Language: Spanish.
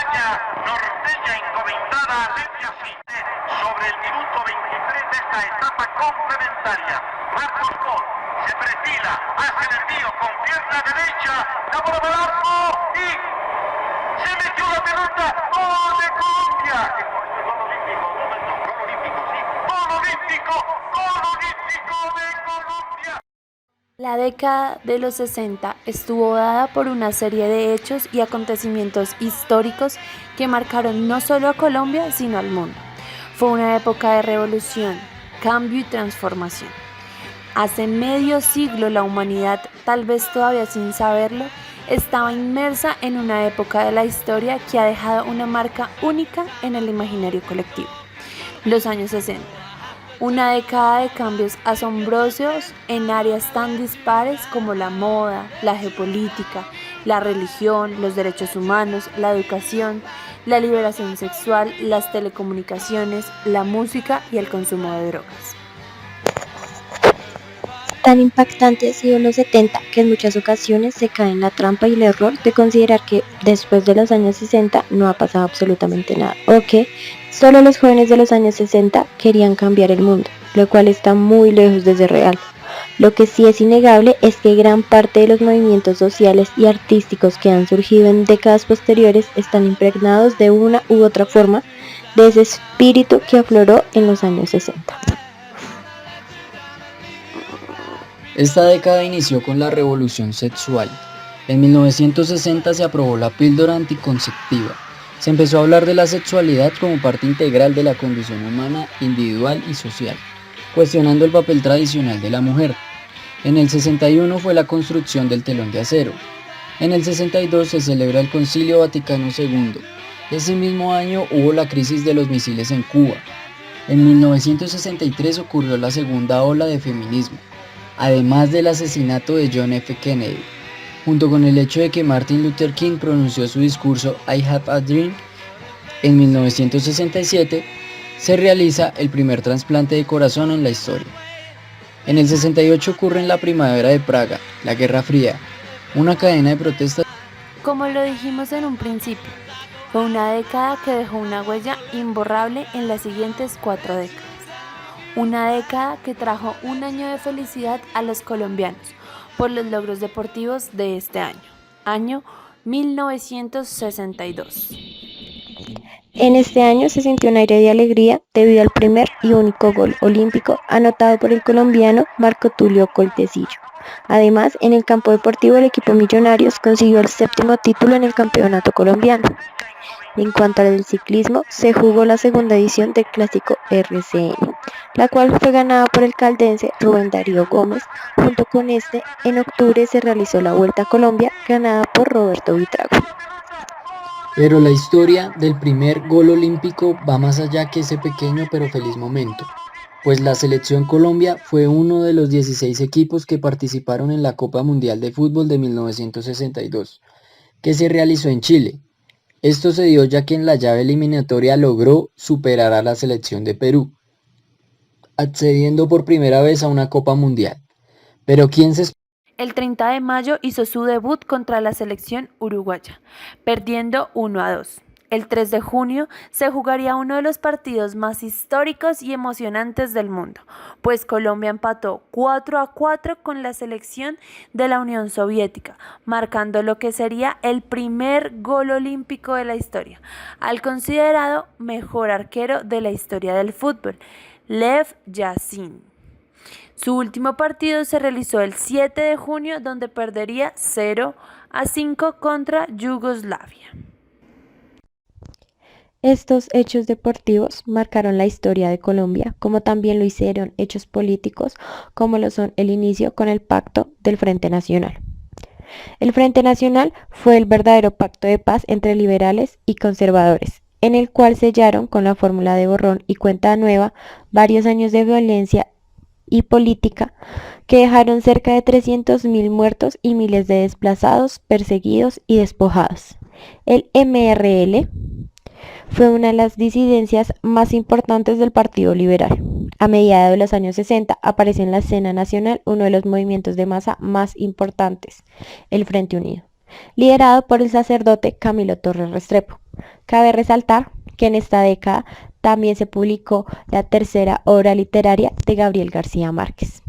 caña norteña encomendada a media cite sobre el minuto 23 de esta etapa complementaria. Marcos Pol se perfila, hace el envío con pierna derecha, la bola al arco y se metió la pelota. ¡Gol de Colombia! Gol olímpico, un momento, gol olímpico, sí. Gol olímpico de Colombia. La década de los 60 estuvo dada por una serie de hechos y acontecimientos históricos que marcaron no solo a Colombia, sino al mundo. Fue una época de revolución, cambio y transformación. Hace medio siglo la humanidad, tal vez todavía sin saberlo, estaba inmersa en una época de la historia que ha dejado una marca única en el imaginario colectivo. Los años 60. Una década de cambios asombrosos en áreas tan dispares como la moda, la geopolítica, la religión, los derechos humanos, la educación, la liberación sexual, las telecomunicaciones, la música y el consumo de drogas. Tan impactante han sido los 70 que en muchas ocasiones se cae en la trampa y el error de considerar que después de los años 60 no ha pasado absolutamente nada, o que solo los jóvenes de los años 60 querían cambiar el mundo, lo cual está muy lejos de ser real. Lo que sí es innegable es que gran parte de los movimientos sociales y artísticos que han surgido en décadas posteriores están impregnados de una u otra forma de ese espíritu que afloró en los años 60. Esta década inició con la revolución sexual. En 1960 se aprobó la píldora anticonceptiva. Se empezó a hablar de la sexualidad como parte integral de la condición humana, individual y social, cuestionando el papel tradicional de la mujer. En el 61 fue la construcción del telón de acero. En el 62 se celebra el Concilio Vaticano II. Ese mismo año hubo la crisis de los misiles en Cuba. En 1963 ocurrió la segunda ola de feminismo, además del asesinato de John F. Kennedy, junto con el hecho de que Martin Luther King pronunció su discurso I Have a Dream. En 1967 se realiza el primer trasplante de corazón en la historia. En el 68 ocurre en la primavera de Praga, la Guerra Fría, una cadena de protestas. Como lo dijimos en un principio, fue una década que dejó una huella imborrable en las siguientes 4 décadas. Una década que trajo un año de felicidad a los colombianos por los logros deportivos de este año 1962. En este año se sintió un aire de alegría debido al primer y único gol olímpico anotado por el colombiano Marco Tulio Coltecillo. Además, en el campo deportivo el equipo Millonarios consiguió el 7º título en el campeonato colombiano. En cuanto al ciclismo, se jugó la segunda edición del Clásico RCN, la cual fue ganada por el caldense Rubén Darío Gómez. Junto con este, en octubre se realizó la Vuelta a Colombia, ganada por Roberto Buitrago. Pero la historia del primer gol olímpico va más allá que ese pequeño pero feliz momento, pues la Selección Colombia fue uno de los 16 equipos que participaron en la Copa Mundial de Fútbol de 1962, que se realizó en Chile. Esto se dio ya que en la llave eliminatoria logró superar a la selección de Perú, accediendo por primera vez a una Copa Mundial. Pero ¿quién se esperaba? El 30 de mayo hizo su debut contra la selección uruguaya, perdiendo 1-2. El 3 de junio se jugaría uno de los partidos más históricos y emocionantes del mundo, pues Colombia empató 4-4 con la selección de la Unión Soviética, marcando lo que sería el primer gol olímpico de la historia, al considerado mejor arquero de la historia del fútbol, Lev Yashin. Su último partido se realizó el 7 de junio, donde perdería 0-5 contra Yugoslavia. Estos hechos deportivos marcaron la historia de Colombia, como también lo hicieron hechos políticos, como lo son el inicio con el pacto del Frente Nacional. El Frente Nacional fue el verdadero pacto de paz entre liberales y conservadores, en el cual sellaron con la fórmula de borrón y cuenta nueva varios años de violencia y política que dejaron cerca de 300.000 muertos y miles de desplazados, perseguidos y despojados. El MRL fue una de las disidencias más importantes del Partido Liberal. A mediados de los años 60 aparece en la escena nacional uno de los movimientos de masa más importantes, el Frente Unido, liderado por el sacerdote Camilo Torres Restrepo. Cabe resaltar que en esta década también se publicó la tercera obra literaria de Gabriel García Márquez.